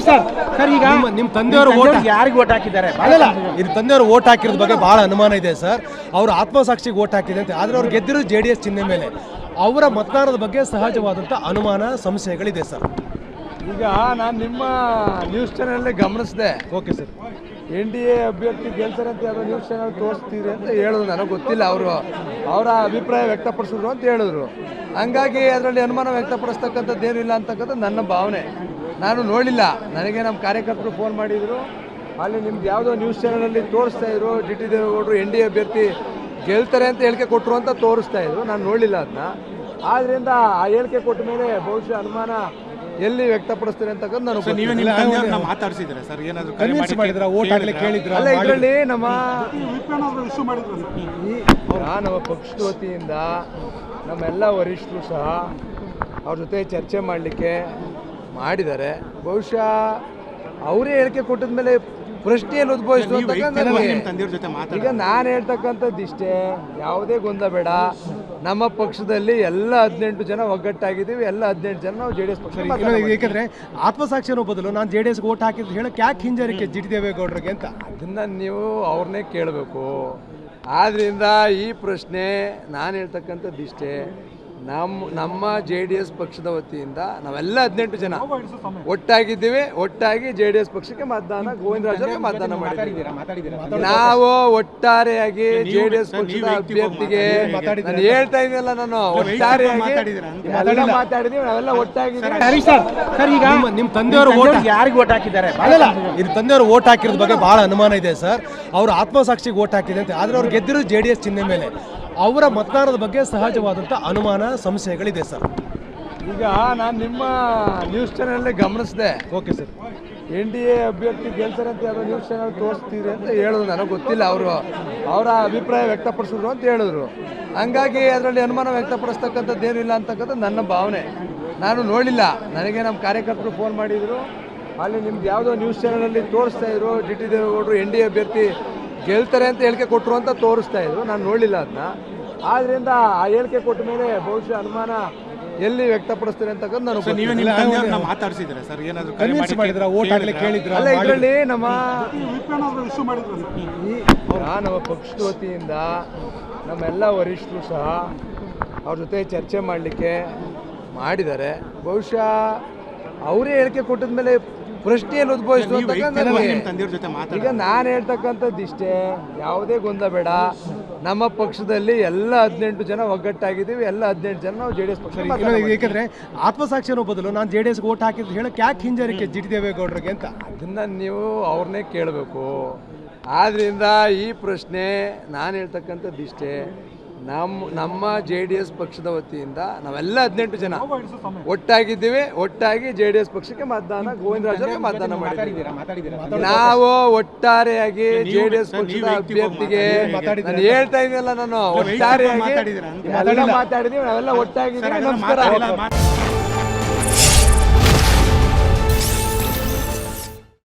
Sir ಈಗ ನಿಮ್ಮ ತಂದೆಯವರು ಓಟ್ ಯಾರಿಗೆ ಓಟ್ ಹಾಕಿದ್ದಾರೆ? ಅಲ್ಲ ಇದು ತಂದೆಯವರು ಓಟ್ ಹಾಕಿರೋದ್ರ ಬಗ್ಗೆ ಬಹಳ ಅನುಮಾನ ಇದೆ ಸರ್. ಅವರು ಆತ್ಮಸಾಕ್ಷಿಗೆ ಓಟ್ ಹಾಕಿದೆ ಅಂತ, ಆದರೆ ಅವ್ರು ಗೆದ್ದಿರೋ JDS ಚಿಹ್ನೆ ಮೇಲೆ. ಅವರ ಮತದಾನದ ಬಗ್ಗೆ ಸಹಜವಾದಂಥ ಅನುಮಾನ ಸಂಶಯಗಳಿದೆ ಸರ್. ಈಗ ನಾನು ನಿಮ್ಮ ನ್ಯೂಸ್ ಚಾನಲ್ ಗಮನಿಸಿದೆ. Okay sir. NDA ಅಭ್ಯರ್ಥಿ ಗೆಲ್ತಾರೆ ಅಂತ ಯಾವುದೋ ನ್ಯೂಸ್ ಚಾನಲ್ ತೋರಿಸ್ತೀರಿ ಅಂತ ಹೇಳಿದ್ರು. ನನಗೆ ಗೊತ್ತಿಲ್ಲ, ಅವರ ಅಭಿಪ್ರಾಯ ವ್ಯಕ್ತಪಡಿಸಿದ್ರು ಅಂತ ಹೇಳಿದ್ರು. ಹಂಗಾಗಿ ಅದರಲ್ಲಿ ಅನುಮಾನ ವ್ಯಕ್ತಪಡಿಸ್ತಕ್ಕಂಥದ್ದು ಏನಿಲ್ಲ ಅಂತಕ್ಕಂಥದ್ದು ನನ್ನ ಭಾವನೆ. ನಾನು ನೋಡಿಲ್ಲ, ನನಗೆ ನಮ್ಮ ಕಾರ್ಯಕರ್ತರು ಫೋನ್ ಮಾಡಿದರು. ಅಲ್ಲಿ ನಿಮ್ದು ಯಾವುದೋ ನ್ಯೂಸ್ ಚಾನಲಲ್ಲಿ ತೋರಿಸ್ತಾ ಇದ್ರು DT ದೇವೇಗೌಡರು NDA ಅಭ್ಯರ್ಥಿ ಗೆಲ್ತಾರೆ ಅಂತ ಹೇಳಿಕೆ ಕೊಟ್ಟರು ಅಂತ ತೋರಿಸ್ತಾ ಇದ್ರು. ನಾನು ನೋಡಲಿಲ್ಲ ಅದನ್ನ. ಆದ್ದರಿಂದ ಆ ಹೇಳಿಕೆ ಕೊಟ್ಟ ಮೇಲೆ ಬಹುಶಃ ಅನುಮಾನ ಎಲ್ಲಿ ವ್ಯಕ್ತಪಡಿಸ್ತಾರೆ ಅಂತಕ್ಕಂಥ ನಾನು ಮಾತಾಡ್ಸಿದ್ರೆ ಸರ್ ಏನಾದ್ರು ಓಟ್ ಹಾಕ್ಲಿಕ್ಕೆ ಕೇಳಿದ್ರ? ಅಲ್ಲ, ಇದರಲ್ಲಿ ನಮ್ಮ ನಮ್ಮ ಪಕ್ಷದ ವತಿಯಿಂದ ನಮ್ಮೆಲ್ಲ ವರಿಷ್ಠರು ಸಹ ಅವ್ರ ಜೊತೆ ಚರ್ಚೆ ಮಾಡಲಿಕ್ಕೆ ಮಾಡಿದ್ದಾರೆ. ಬಹುಶಃ ಅವರೇ ಹೇಳಿಕೆ ಕೊಟ್ಟಿದ ಮೇಲೆ ಪ್ರಶ್ನೆಯನ್ನು ಉದ್ಭವಿಸಿತು ಅಂತ. ಈಗ ನಾನು ಹೇಳ್ತಕ್ಕಂಥದ್ದು ಇಷ್ಟೇ, ಯಾವುದೇ ಗೊಂದಲ ಬೇಡ. ನಮ್ಮ ಪಕ್ಷದಲ್ಲಿ ಎಲ್ಲ 18 ಜನ ಒಗ್ಗಟ್ಟಾಗಿದ್ದೀವಿ. ಎಲ್ಲ 18 ಜನ ನಾವು JDS ಪಕ್ಷ. ಯಾಕಂದ್ರೆ ಆತ್ಮಸಾಕ್ಷಿ ಅನ್ನೋ ಬದಲು ನಾನು JDS ಓಟ್ ಹಾಕಿದ್ದು ಹೇಳಕ್ಕೆ ಯಾಕೆ ಹಿಂಜರಿಕೆ DT ದೇವೇಗೌಡರಿಗೆ ಅಂತ ಅದನ್ನ ನೀವು ಅವ್ರನ್ನೇ ಕೇಳಬೇಕು. ಆದ್ರಿಂದ ಈ ಪ್ರಶ್ನೆ ನಾನು ಹೇಳ್ತಕ್ಕಂಥದ್ದು ಇಷ್ಟೇ, ನಮ್ಮ JDS ಪಕ್ಷದ ವತಿಯಿಂದ ನಾವೆಲ್ಲ 18 ಜನ ಒಟ್ಟಾಗಿದ್ದೀವಿ. ಒಟ್ಟಾಗಿ JDS ಪಕ್ಷಕ್ಕೆ ಮತದಾನ, ಗೋವಿಂದರಾಜರಿಗೆ ಮತದಾನ ಮಾಡಿದ್ದೀವಿ. ನಾವು ಒಟ್ಟಾರೆಯಾಗಿ JDS ಪಕ್ಷದ ಅಭ್ಯರ್ಥಿಗೆ ನಾನು ಹೇಳ್ತಾ ಇದ್ದೀನಲ್ಲ, ನಾನು ಒಟ್ಟಾರೆಯಾಗಿ ಮಾತಾಡಿದೀವಿ. ನಾವೆಲ್ಲ ಒಟ್ಟಾಗಿದ್ದೀವಿ. ಸರ್ ಈಗ ನಿಮ್ಮ ತಂದೆಯವರು ಓಟ್ ಯಾರಿಗೆ ಓಟ್ ಹಾಕಿದ್ದಾರೆ? ಅಲ್ಲ ಇದು ತಂದೆಯವರು ಓಟ್ ಹಾಕಿರೋದ್ರ ಬಗ್ಗೆ ಬಹಳ ಅನುಮಾನ ಇದೆ ಸರ್. ಅವರು ಆತ್ಮಸಾಕ್ಷಿಗೆ ಓಟ್ ಹಾಕಿದೆ ಅಂತ, ಆದರೆ ಅವ್ರು ಗೆದ್ದಿರೋ JDS ಚಿಹ್ನೆ ಮೇಲೆ. ಅವರ ಮತದಾನದ ಬಗ್ಗೆ ಸಹಜವಾದಂಥ ಅನುಮಾನ ಸಂಶಯಗಳಿದೆ ಸರ್. ಈಗ ನಾನು ನಿಮ್ಮ ನ್ಯೂಸ್ ಚಾನಲ್ ಗಮನಿಸಿದೆ. Okay sir. NDA ಅಭ್ಯರ್ಥಿ ಗೆಲ್ತಾರೆ ಅಂತ ಯಾವುದೋ ನ್ಯೂಸ್ ಚಾನಲ್ ತೋರಿಸ್ತೀರಿ ಅಂತ ಹೇಳಿದ್ರು. ನನಗೆ ಗೊತ್ತಿಲ್ಲ, ಅವರ ಅಭಿಪ್ರಾಯ ವ್ಯಕ್ತಪಡಿಸಿದ್ರು ಅಂತ ಹೇಳಿದ್ರು. ಹಂಗಾಗಿ ಅದರಲ್ಲಿ ಅನುಮಾನ ವ್ಯಕ್ತಪಡಿಸ್ತಕ್ಕಂಥದ್ದು ಏನಿಲ್ಲ ಅಂತಕ್ಕಂಥದ್ದು ನನ್ನ ಭಾವನೆ. ನಾನು ನೋಡಿಲ್ಲ, ನನಗೆ ನಮ್ಮ ಕಾರ್ಯಕರ್ತರು ಫೋನ್ ಮಾಡಿದರು. ಅಲ್ಲಿ ನಿಮ್ದು ಯಾವುದೋ ನ್ಯೂಸ್ ಚಾನಲಲ್ಲಿ ತೋರಿಸ್ತಾ ಇದ್ರು DT ದೇವೇಗೌಡರು NDA ಅಭ್ಯರ್ಥಿ ಗೆಲ್ತಾರೆ ಅಂತ ಹೇಳಿಕೆ ಕೊಟ್ಟರು ಅಂತ ತೋರಿಸ್ತಾ ಇದ್ರು. ನಾನು ನೋಡಲಿಲ್ಲ ಅದನ್ನ. ಆದ್ದರಿಂದ ಆ ಹೇಳಿಕೆ ಕೊಟ್ಟ ಮೇಲೆ ಬಹುಶಃ ಅನುಮಾನ ಎಲ್ಲಿ ವ್ಯಕ್ತಪಡಿಸ್ತಾರೆ ಅಂತಕ್ಕಂಥ ನಾನು ಮಾತಾಡ್ಸಿದ್ರೆ ಸರ್ ಏನಾದ್ರು ಓಟ್ ಹಾಕ್ಲಿಕ್ಕೆ ಕೇಳಿದ್ರ? ಅಲ್ಲ, ಇದರಲ್ಲಿ ನಮ್ಮ ನಮ್ಮ ಪಕ್ಷದ ವತಿಯಿಂದ ನಮ್ಮೆಲ್ಲ ವರಿಷ್ಠರು ಸಹ ಅವ್ರ ಜೊತೆ ಚರ್ಚೆ ಮಾಡಲಿಕ್ಕೆ ಮಾಡಿದ್ದಾರೆ. ಬಹುಶಃ ಅವರೇ ಹೇಳಿಕೆ ಕೊಟ್ಟಿದ ಮೇಲೆ ಪ್ರಶ್ನೆಯನ್ನು ಉದ್ಭವಿಸಿತು ಅಂತ. ಈಗ ನಾನು ಹೇಳ್ತಕ್ಕಂಥದ್ದು ಇಷ್ಟೇ, ಯಾವುದೇ ಗೊಂದಲ ಬೇಡ. ನಮ್ಮ ಪಕ್ಷದಲ್ಲಿ ಎಲ್ಲ 18 ಜನ ಒಗ್ಗಟ್ಟಾಗಿದ್ದೀವಿ. ಎಲ್ಲ 18 ಜನ ನಾವು JDS ಪಕ್ಷ. ಯಾಕಂದ್ರೆ ಆತ್ಮಸಾಕ್ಷಿ ಅನ್ನೋ ಬದಲು ನಾನು JDS ಓಟ್ ಹಾಕಿದ್ದು ಹೇಳಕ್ಕೆ ಯಾಕೆ ಹಿಂಜರಿಕೆ DT ದೇವೇಗೌಡರಿಗೆ ಅಂತ ಅದನ್ನ ನೀವು ಅವ್ರನ್ನೇ ಕೇಳಬೇಕು. ಆದ್ರಿಂದ ಈ ಪ್ರಶ್ನೆ ನಾನು ಹೇಳ್ತಕ್ಕಂಥದ್ದು ಇಷ್ಟೇ, ನಮ್ಮ JDS ಪಕ್ಷದ ವತಿಯಿಂದ ನಾವೆಲ್ಲ 18 ಜನ ಒಟ್ಟಾಗಿದ್ದೀವಿ. ಒಟ್ಟಾಗಿ JDS ಪಕ್ಷಕ್ಕೆ ಮತದಾನ, ಗೋವಿಂದರಾಜರಿಗೆ ಮತದಾನ ಮಾಡಿದ್ದೀವಿ. ನಾವು ಒಟ್ಟಾರೆಯಾಗಿ JDS ಪಕ್ಷದ ಅಭ್ಯರ್ಥಿಗೆ ನಾನು ಹೇಳ್ತಾ ಇದ್ದೀನಲ್ಲ, ನಾನು ಒಟ್ಟಾರೆಯಾಗಿ ಮಾತಾಡಿದೀವಿ. ನಾವೆಲ್ಲ ಒಟ್ಟಾಗಿದ್ದೀವಿ. ನಮಸ್ಕಾರ.